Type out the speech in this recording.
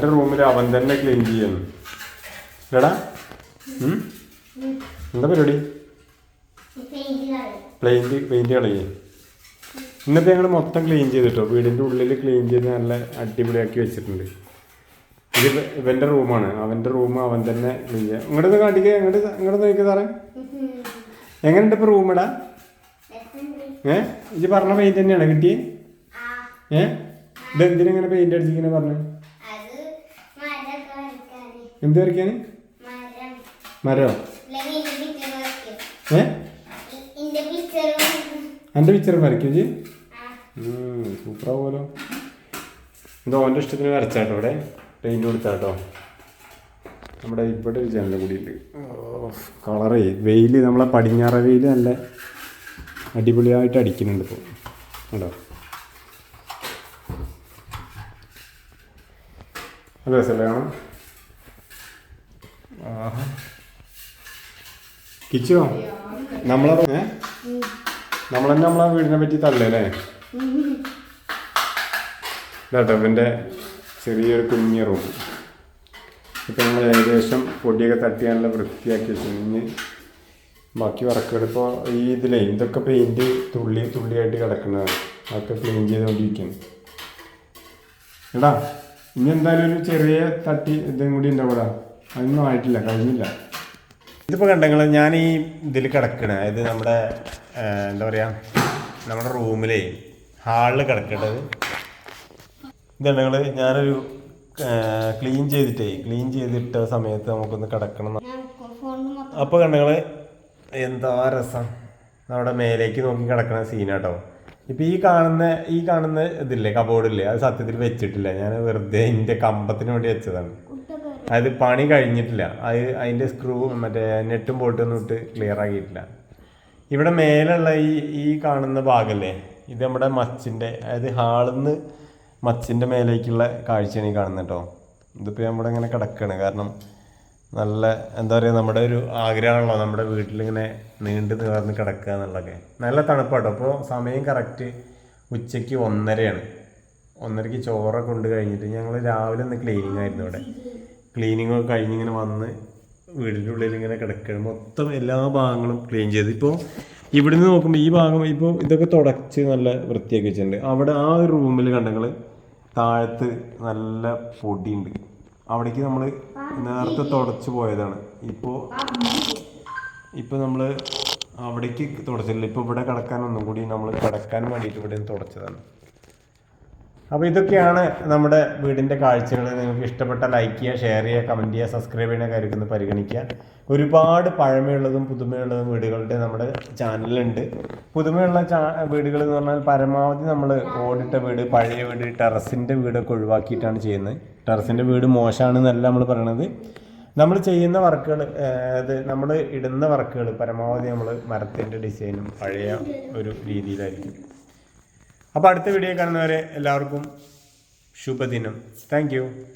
അവൻ്റെ റൂമിൽ അവൻ തന്നെ ക്ലീൻ ചെയ്യുന്നു. എടാ എന്താ പരിപാടി? പെയിൻറ്റ് കളയേ. ഇന്നിപ്പോൾ ഞങ്ങൾ മൊത്തം ക്ലീൻ ചെയ്തിട്ടോ. വീടിൻ്റെ ഉള്ളിൽ ക്ലീൻ ചെയ്ത് നല്ല അടിപൊളിയാക്കി വെച്ചിട്ടുണ്ട്. ഇത് ഇവൻ്റെ റൂമാണ്. അവൻ്റെ റൂം അവൻ തന്നെ ക്ലീൻ ചെയ്യാം. ഇങ്ങോട്ട് കാട്ടിക്കുക, ഇങ്ങോട്ട് നോക്കി സാറേ. എങ്ങനെയുണ്ട് ഇപ്പോൾ റൂമിടാ? ഇത് പറഞ്ഞ പെയിൻറ്റ് തന്നെയാണ് കിട്ടിയേ? ഇത് എന്തിനെങ്ങനെ പെയിൻറ്റ് അടിച്ചിങ്ങനെ പറഞ്ഞു? എന്ത് വരയ്ക്കാൻ? മരോ? എൻ്റെ പിക്ചർ വരയ്ക്കും ജി? സൂപ്പറാവുമല്ലോ. എന്തോ ഓൻ്റെ ഇഷ്ടത്തിന് വരച്ചാട്ടോ. ഇവിടെ പെയിൻറ്റ് കൊടുത്താട്ടോ. നമ്മുടെ ഇവിടെ ഒരു ജനല കൂടിയുണ്ട്. കളറേ വെയിൽ, നമ്മളെ പടിഞ്ഞാറ വെയിൽ നല്ല അടിപൊളിയായിട്ട് അടിക്കുന്നുണ്ട് ഇപ്പോൾ കേട്ടോ. അത് രസമല്ലേ കാണാം? കിച്ചോ നമ്മളെ നമ്മളെ വീടിനെ പറ്റി തള്ളല്ലേ? ഇതാട്ടോ ഇവൻ്റെ ചെറിയൊരു കുഞ്ഞ റൂം. ഇപ്പം നമ്മൾ ഏകദേശം പൊടിയൊക്കെ തട്ടിയാനുള്ള വൃത്തിയാക്കി വെച്ചിട്ട് ബാക്കി വർക്കുകൾ ഇപ്പോൾ ഈ ഇതിലേ ഇതൊക്കെ പെയിൻറ്റ് തുള്ളിയായിട്ട് കിടക്കുന്നതാണ്. അതൊക്കെ ക്ലീൻ ചെയ്തുകൊണ്ടിരിക്കുകയാണ്. എടാ ഇനി എന്തായാലും ഒരു ചെറിയ തട്ടി ഇതും കൂടി ഉണ്ടാവില്ല. അതൊന്നും ആയിട്ടില്ല, കഴിഞ്ഞില്ല. ഇതിപ്പോൾ കണ്ടെങ്കിൽ ഞാൻ ഈ ഇതിൽ കിടക്കണേ, അതായത് നമ്മുടെ എന്താ പറയുക, നമ്മുടെ റൂമിലേ ഹാളിൽ കിടക്കേണ്ടത് ഇതുണ്ടെങ്കിൽ ഞാനൊരു ക്ലീൻ ചെയ്തിട്ട സമയത്ത് നമുക്കൊന്ന് കിടക്കണം. അപ്പോൾ കണ്ടെങ്കിൽ എന്താ രസം, നമ്മുടെ മേലേക്ക് നോക്കി കിടക്കുന്ന സീനാട്ടോ. ഇപ്പം ഈ കാണുന്ന ഇതില്ലേ, കബോർഡില്ലേ, അത് സത്യത്തിൽ വെച്ചിട്ടില്ല. ഞാൻ വെറുതെ എൻ്റെ കമ്പത്തിന് വേണ്ടി വെച്ചതാണ്. അത് പണി കഴിഞ്ഞിട്ടില്ല. അതിൻ്റെ സ്ക്രൂ മറ്റേ നെറ്റും ബോൾട്ടൊന്നും ഇട്ട് ക്ലിയർ ആക്കിയിട്ടില്ല. ഇവിടെ മേലുള്ള ഈ കാണുന്ന ഭാഗമല്ലേ, ഇത് നമ്മുടെ മച്ചിൻ്റെ, അതായത് ഹാളിൽ നിന്ന് മച്ചിൻ്റെ മേലേക്കുള്ള കാഴ്ചയാണ് ഈ കാണുന്നത് കേട്ടോ. ഇതിപ്പോൾ നമ്മുടെ ഇങ്ങനെ കിടക്കുകയാണ്. കാരണം നല്ല എന്താ പറയുക, നമ്മുടെ ഒരു ആഗ്രഹമാണല്ലോ നമ്മുടെ വീട്ടിലിങ്ങനെ നീണ്ടു നിവർന്ന് കിടക്കുക എന്നുള്ളതൊക്കെ. നല്ല തണുപ്പാട്ടോ. അപ്പോൾ സമയം കറക്റ്റ് ഉച്ചയ്ക്ക് 1:30ക്ക് ചോറൊക്കെ കൊണ്ട് കഴിഞ്ഞിട്ട് ഞങ്ങൾ രാവിലെ ഒന്ന് ക്ലീനിങ് ആയിരുന്നു. ഇവിടെ ക്ലീനിങ് ഒക്കെ കഴിഞ്ഞിങ്ങനെ വന്ന് വീടിൻ്റെ ഉള്ളിൽ ഇങ്ങനെ കിടക്കുകയാണ്. മൊത്തം എല്ലാ ഭാഗങ്ങളും ക്ലീൻ ചെയ്ത് ഇപ്പോൾ ഇവിടുന്ന് നോക്കുമ്പോൾ ഈ ഭാഗം ഇപ്പോൾ ഇതൊക്കെ തുടച്ച് നല്ല വൃത്തിയാക്കി വെച്ചിട്ടുണ്ട്. അവിടെ ആ ഒരു റൂമിൽ കണ്ടെങ്കിൽ താഴത്ത് നല്ല പൊടിയുണ്ട്. അവിടേക്ക് നമ്മൾ നേരത്തെ തുടച്ച് പോയതാണ്. ഇപ്പോൾ നമ്മൾ അവിടേക്ക് തുടച്ചില്ല. ഇപ്പോൾ ഇവിടെ കിടക്കാൻ ഒന്നും കൂടി നമ്മൾ കിടക്കാൻ വേണ്ടിയിട്ട് ഇവിടെ തുടച്ചതാണ്. അപ്പോൾ ഇതൊക്കെയാണ് നമ്മുടെ വീടിൻ്റെ കാഴ്ചകൾ. നിങ്ങൾക്ക് ഇഷ്ടപ്പെട്ട ലൈക്ക് ചെയ്യുക, ഷെയർ ചെയ്യുക, കമൻറ്റ് ചെയ്യുക, സബ്സ്ക്രൈബ് ചെയ്യുന്ന കാര്യമൊക്കെ പരിഗണിക്കുക. ഒരുപാട് പഴമയുള്ളതും പുതുമയുള്ളതും വീടുകളുടെ നമ്മുടെ ചാനലുണ്ട്. പുതുമയുള്ള വീടുകൾ എന്ന് പറഞ്ഞാൽ പരമാവധി നമ്മൾ ഓടിട്ട വീട്, പഴയ വീട്, ടെറസിൻ്റെ വീടൊക്കെ ഒഴിവാക്കിയിട്ടാണ് ചെയ്യുന്നത്. ടെറസിൻ്റെ വീട് മോശമാണെന്നല്ല നമ്മൾ പറയണത്. നമ്മൾ ചെയ്യുന്ന വർക്കുകൾ, അത് നമ്മൾ ഇടുന്ന വർക്കുകൾ പരമാവധി നമ്മൾ മരത്തിൻ്റെ ഡിസൈനും പഴയ ഒരു രീതിയിലായിരിക്കും. അപ്പോൾ അടുത്ത വീഡിയോ കാണുന്നവരെ എല്ലാവർക്കും ശുഭദിനം. Thank you.